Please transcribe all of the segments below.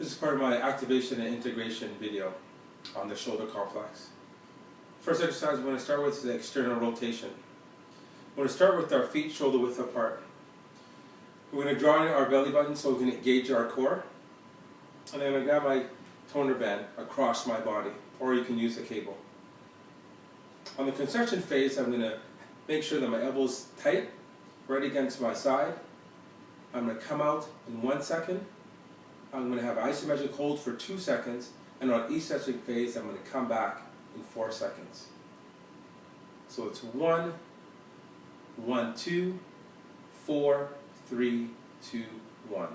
This is part of my activation and integration video on the shoulder complex. First exercise we're going to start with is the external rotation. We're going to start with our feet shoulder width apart. We're going to draw in our belly button so we can engage our core. And then I'm going to grab my toner band across my body, or you can use a cable. On the contraction phase, I'm going to make sure that my elbow is tight, right against my side. I'm going to come out in 1 second. I'm going to have isometric hold for 2 seconds, and on eccentric phase, I'm going to come back in 4 seconds. So it's 1, 1, 2, 4, 3, 2, 1.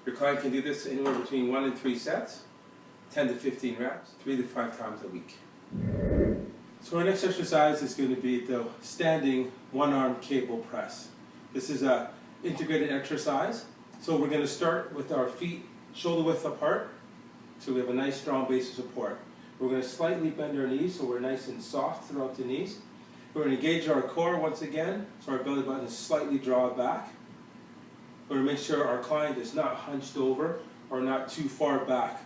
Your client can do this anywhere between 1 and 3 sets, 10 to 15 reps, 3 to 5 times a week. So our next exercise is going to be the standing one-arm cable press. This is an integrated exercise. So we're going to start with our feet shoulder width apart, so we have a nice strong base of support. We're going to slightly bend our knees so we're nice and soft throughout the knees. We're going to engage our core once again, so our belly button is slightly drawn back. We're going to make sure our client is not hunched over or not too far back.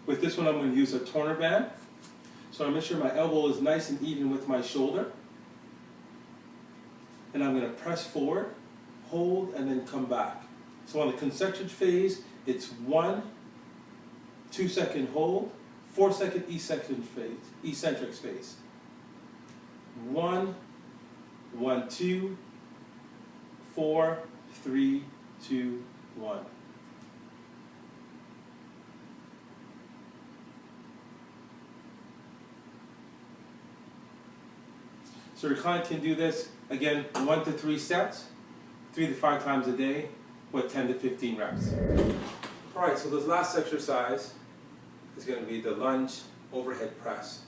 With this one, I'm going to use a toner band. So I'm going to make sure my elbow is nice and even with my shoulder. And I'm going to press forward, hold, and then come back. So on the concentric phase, it's 1, 2 second hold, 4 second eccentric phase. 1, 1, 2, 4, 3, 2, 1. So your client can do this, again, 1 to 3 sets, 3 to 5 times a day, with 10 to 15 reps. Alright, so this last exercise is going to be the lunge overhead press.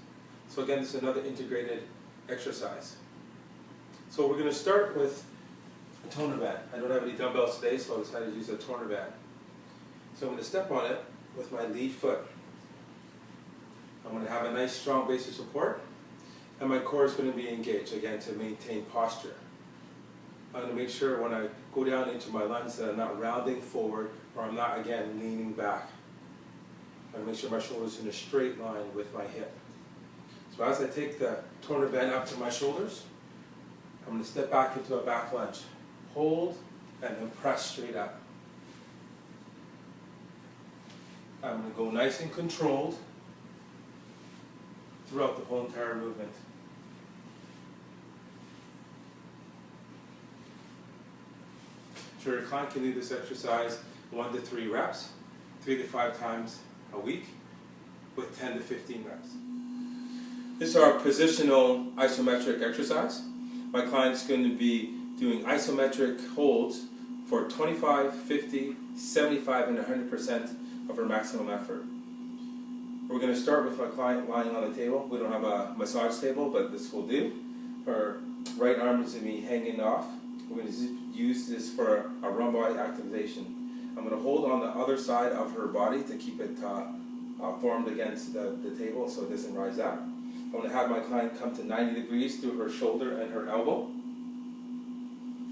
So again, this is another integrated exercise. So we're going to start with a toner band. I don't have any dumbbells today, so I decided to use a toner band. So I'm going to step on it with my lead foot. I'm going to have a nice strong base of support. And my core is going to be engaged, again, to maintain posture. I'm going to make sure when I go down into my lunge that I'm not rounding forward or I'm not, again, leaning back. I'm going to make sure my shoulder's in a straight line with my hip. So as I take the toner band up to my shoulders, I'm going to step back into a back lunge. Hold, and then press straight up. I'm going to go nice and controlled throughout the whole entire movement. So your client can do this exercise 1 to 3 reps, 3 to 5 times a week, with 10 to 15 reps. This is our positional isometric exercise. My client's going to be doing isometric holds for 25, 50, 75, and 100% of her maximum effort. We're going to start with my client lying on the table. We don't have a massage table, but this will do. Her right arm is going to be hanging off. We're going to use this for a rhomboid activation. I'm going to hold on the other side of her body to keep it formed against the table so it doesn't rise up. I'm going to have my client come to 90 degrees through her shoulder and her elbow.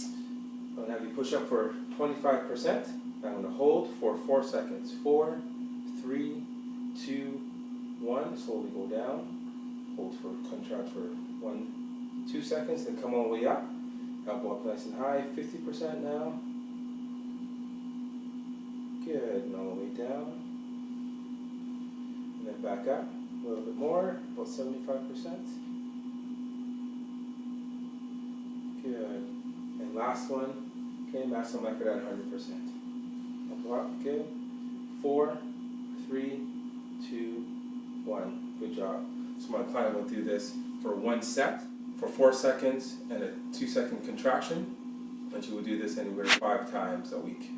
I'm going to have you push up for 25%. I'm going to hold for 4 seconds. 4, 3, 2, 1. Slowly go down. Hold for contract for 1, 2 seconds. Then come all the way up. Elbow up nice and high. 50% now. Good. And all the way down. And then back up. A little bit more. About 75%. Good. And last one. Okay, maximum effort at 100%. Elbow up. Good. 4, 3, 2, 1. Good job. So my client will do this for 1 set, for 4 seconds, and a 2 second contraction. And she will do this anywhere 5 times a week.